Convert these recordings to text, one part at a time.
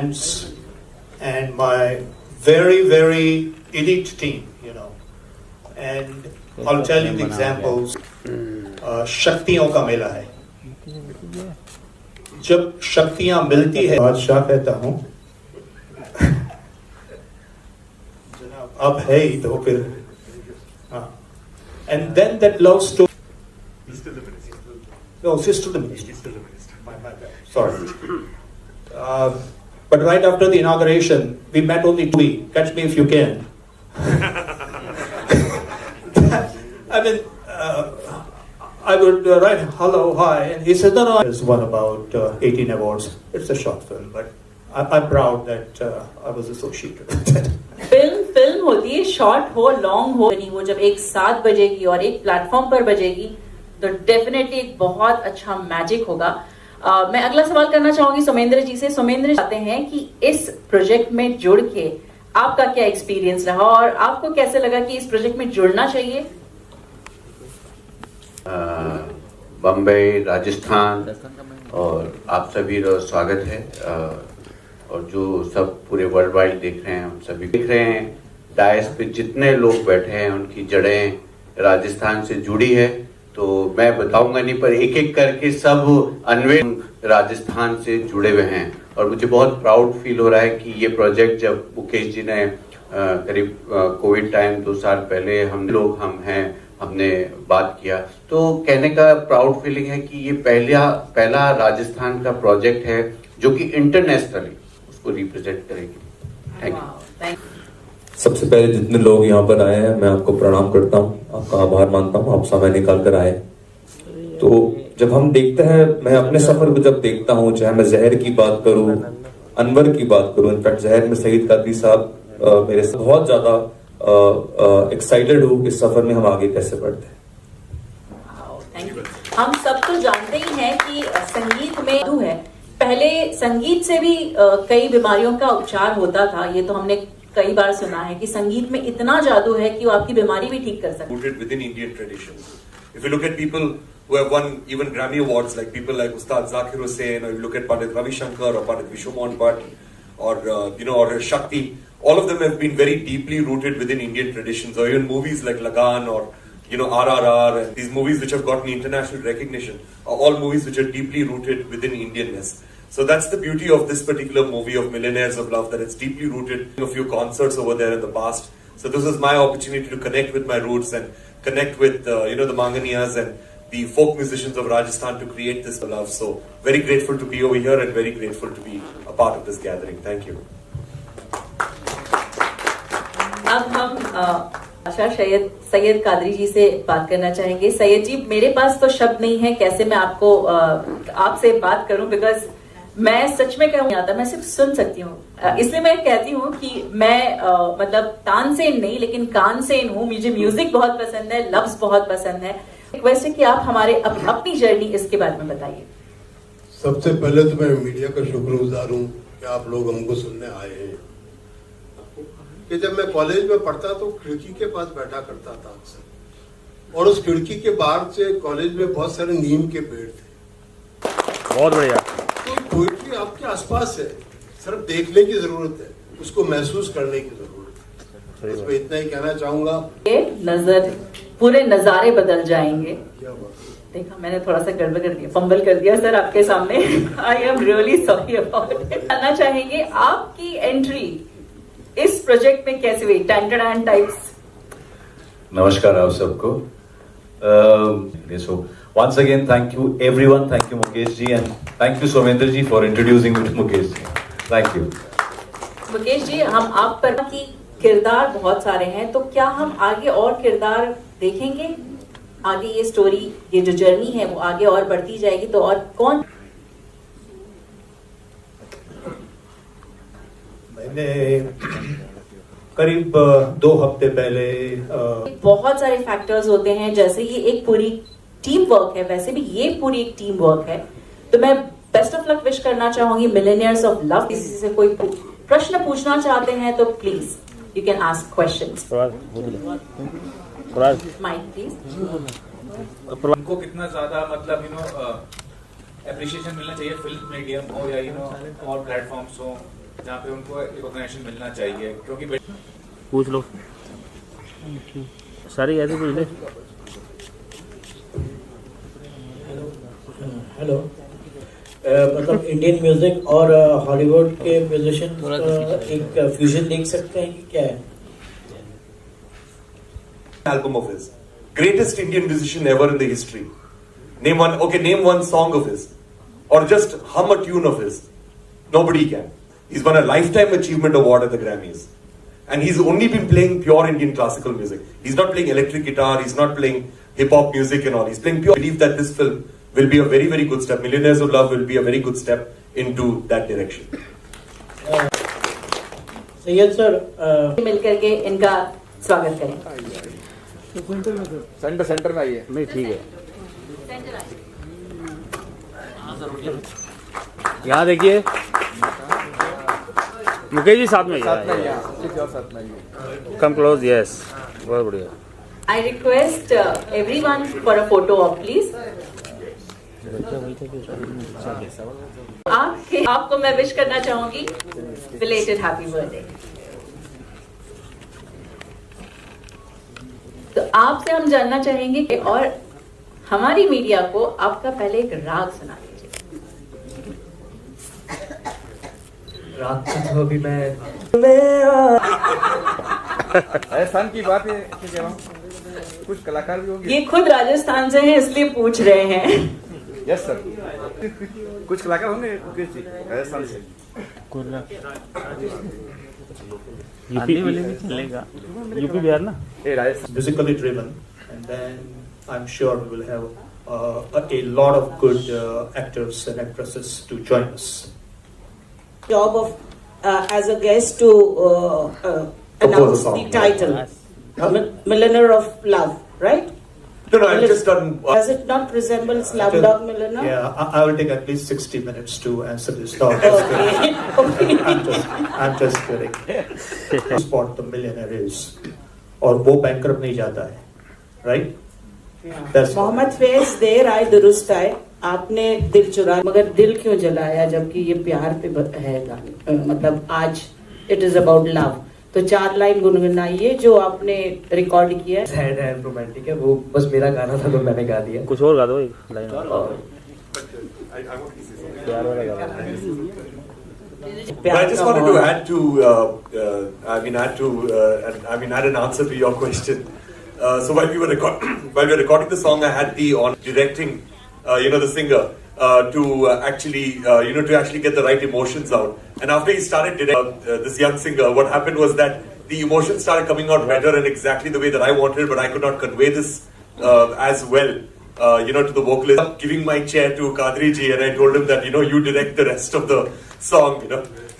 friends and my very, very elite team, you know. And I'll tell you the examples. शक्तियों का मेला है. जब शक्तियां मिलती है, बादशाह कहता हूँ. अब है ही तो फिर. And then that love story. He's still the minister. No, she's still the minister. He's still the minister. My bad. Sorry. But right after the inauguration, we met only 2 weeks. Catch me if you can. I mean, I would write hello, hi, and he said, no, there's one about 18 awards. It's a short film, but I'm proud that I was associated with it. Film होती है, short हो long हो, नहीं वो जब एक साथ बजेगी और एक प्लेटफॉर्म पर बजेगी तो डेफिनेटली एक बहुत अच्छा मैजिक होगा. मैं अगला सवाल करना चाहूंगी सोमेंद्र जी से. सोमेंद्र जी चाहते हैं कि इस प्रोजेक्ट में जुड़ के आपका क्या एक्सपीरियंस रहा और आपको कैसे लगा कि इस प्रोजेक्ट में जुड़ना चाहिए? बम्बई, राजस्थान और आप सभी का स्वागत है. और जो सब पूरे वर्ल्ड वाइड देख रहे हैं, हम सभी देख रहे हैं डायस पे जितने लोग बैठे हैं उनकी जड़ें राजस्थान से जुड़ी है. तो मैं बताऊंगा नहीं, पर एक एक करके सब अन्वेषण राजस्थान से जुड़े हुए हैं. और मुझे बहुत प्राउड फील हो रहा है कि ये प्रोजेक्ट जब मुकेश जी ने करीब कोविड टाइम 2 साल पहले हमने बात किया, तो कहने का प्राउड फीलिंग है कि ये पहला राजस्थान का प्रोजेक्ट है जो कि इंटरनेशनली उसको रिप्रेजेंट करेगी. Thank you. सबसे पहले जितने लोग यहाँ पर आए हैं मैं आपको प्रणाम करता हूँ, आपका आभार मानता हूँ, आप समय निकाल कर आए. तो जब हम देखते हैं, मैं अपने सफर को जब देखता हूँ, चाहे मैं जहर की बात करूँ, अनवर की बात करूँ, इनफैक्ट जहर में सईद कादरी साहब मेरे से बहुत ज्यादा एक्साइटेड हूँ इस सफर में हम आगे कैसे बढ़ते हैं. हम सब तो जानते ही हैं कि संगीत में जादू है. पहले संगीत से भी कई बीमारियों का उपचार होता था. ये तो हमने कई बार सुना है कि संगीत में इतना जादू है कि वो आपकी बीमारी भी ठीक कर सकता है. Rooted within Indian traditions. If you look at people who have won even Grammy awards, like people like Ustad Zakir Hussain, or you look at Pandit Ravi Shankar or Pandit Vishwamohan Bhatt, or or Shakti, all of them have been very deeply rooted within Indian traditions. Or even movies like Lagan or RRR, and these movies which have gotten international recognition are all movies which are deeply rooted within Indianness. So that's the beauty of this particular movie of Millionaires of Love, that it's deeply rooted in a few concerts over there in the past. So this was my opportunity to connect with my roots and connect with the Manganiyas and the folk musicians of Rajasthan to create this love. So very grateful to be over here and very grateful to be a part of this gathering. Thank you. अब हम सैयद कादरी जी से बात करना चाहेंगे. सैयद जी, मेरे पास तो शब्द नहीं है कैसे मैं आपसे बात करूं, बिकॉज मैं सच में कहूँ नहीं आता, मैं सिर्फ सुन सकती हूँ. इसलिए मैं कहती हूँ कि मैं मतलब तानसेन नहीं लेकिन कानसेन हूँ. मुझे म्यूजिक बहुत पसंद है, लफ्ज बहुत पसंद है. रिक्वेस्ट है कि आप हमारे अपनी जर्नी इसके बारे में बताइए. सबसे पहले तो मैं मीडिया का शुक्रगुजार हूँ कि आप लोग हमको सुनने आए हैं. कि जब मैं कॉलेज में पढ़ता तो खिड़की के पास बैठा करता था अक्सर, और उस खिड़की के बाहर से कॉलेज में बहुत सारे नीम के पेड़ थे. बहुत बढ़िया. तो पोइट्री आपके आसपास है, सिर्फ देखने की जरूरत है, उसको महसूस करने की जरूरत है. बस मैं इतना ही कहना चाहूंगा. पूरे नजारे बदल जाएंगे. देखा, मैंने थोड़ा सा गड़बड़ कर दिया, फंबल कर दिया सर आपके सामने. I am really sorry about it. जानना चाहेंगे आपकी एंट्री इस प्रोजेक्ट में कैसे हुई? टैंटन टाइप्स. नमस्कार आप सबको. So once again, thank you everyone. Thank you Mukesh ji, and thank you Somendra ji for introducing me to Mukesh ji. Thank you. Mukesh ji, हम आप पर की किरदार बहुत सारे हैं, तो क्या हम आगे और किरदार देखेंगे? आगे ये स्टोरी, ये जो जर्नी है वो आगे और बढ़ती जाएगी, तो और कौन? मैंने करीब 2 हफ्ते पहले बहुत सारे फैक्टर्स होते हैं, जैसे ये एक पूरी टीम वर्क है, वैसे भी ये पूरी एक टीम वर्क है. तो मैं बेस्ट ऑफ लक विश करना चाहूंगी मिलेनियर्स ऑफ लव. किसी से कोई प्रश्न पूछना चाहते हैं तो please you can ask questions. Mic please. उनको कितना ज्यादा मतलब अप्रिशिएशन मिलना चाहिए, फिल्म मीडियम हो या और प्लेटफॉर्म्स हो, जहाँ पे उनको रिकॉग्निशन मिलना चाहिए, क्योंकि पूछ लो सारी ऐसे पूछ ले। हेलो मतलब इंडियन म्यूजिक और हॉलीवुड के म्यूजिशियन एक फ्यूजन देख सकते हैं कि क्या है? Album of his, greatest Indian musician ever in the history. Name one song of his, or just hum a tune of his. Nobody can. He's won a lifetime achievement award at the Grammys, and he's only been playing pure Indian classical music. He's not playing electric guitar. He's not playing hip hop music and all. He's playing pure. I believe that this film will be a very, very good step. Millionaires of Love will be a very good step into that direction. Syed sir मिलकर के इनका स्वागत करें। Centre में आइए। नहीं ठीक है, यहाँ देखिए मुकेश जी साथ में कम क्लोज। यस, बहुत बढ़िया। I request everyone for a photo op, please. आपको मैं विश करना चाहूंगी belated happy birthday. तो आपसे हम जानना चाहेंगे कि और हमारी मीडिया को आपका पहले एक राग सुना दीजिए। राग तो अभी मैं राजस्थान की बात है कि जब हम कुछ कलाकार भी होंगे। ये खुद राजस्थान से हैं इसलिए पूछ रहे हैं। यस सर, कुछ कलाकार होंगे राजस्थान से। यूपी वाले भी चलेगा, यूपी बिहार ना। musically driven, and then I'm sure we will have a lot of good actors and actresses to join us. job of as a guest to announce the title, Millionaire of Love, right? No, I've just done. Does it not resemble Slumdog Millionaire? Yeah, I will take at least 60 minutes to answer this talk. Okay. I'm just kidding. Spot the millionaire is, और वो bankrupt नहीं जाता है, right? That's Mohammad Faiz देर आए दुरुस्त आए, आपने दिल चुरा मगर दिल क्यों जलाया, जबकि ये प्यार पे है गाना, मतलब आज इट इज अबाउट लव। तो 4 लाइन गुनगुनाइए जो आपने रिकॉर्ड किया है। सैड है, रोमांटिक है, वो बस मेरा गाना था तो मैंने गा दिया। कुछ और गा दो एक लाइन प्यार वाला गा। But I just wanted to add an answer to your question. So while we were recording the song, I had the on directing, the singer to actually get the right emotions out. And after he started directing this young singer, what happened was that the emotions started coming out better and exactly the way that I wanted, but I could not convey this as well. To the vocalist, giving my chair to Kadri ji, and I told him that you direct the rest of the song,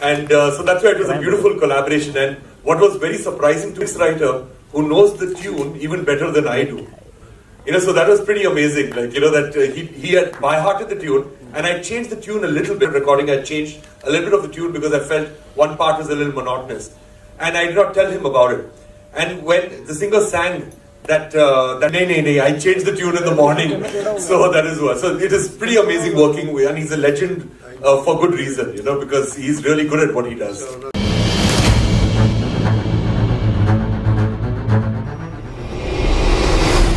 and so that's why it was a beautiful collaboration. And what was very surprising to this writer, who knows the tune even better than I do, so that was pretty amazing. That he had by hearted the tune, and I changed the tune a little bit. Recording, I changed a little bit of the tune because I felt one part was a little monotonous, and I did not tell him about it. And when the singer sang that nay, I changed the tune in the morning. So that is what. So it is pretty amazing working with, and he's a legend for good reason, because he's really good at what he does.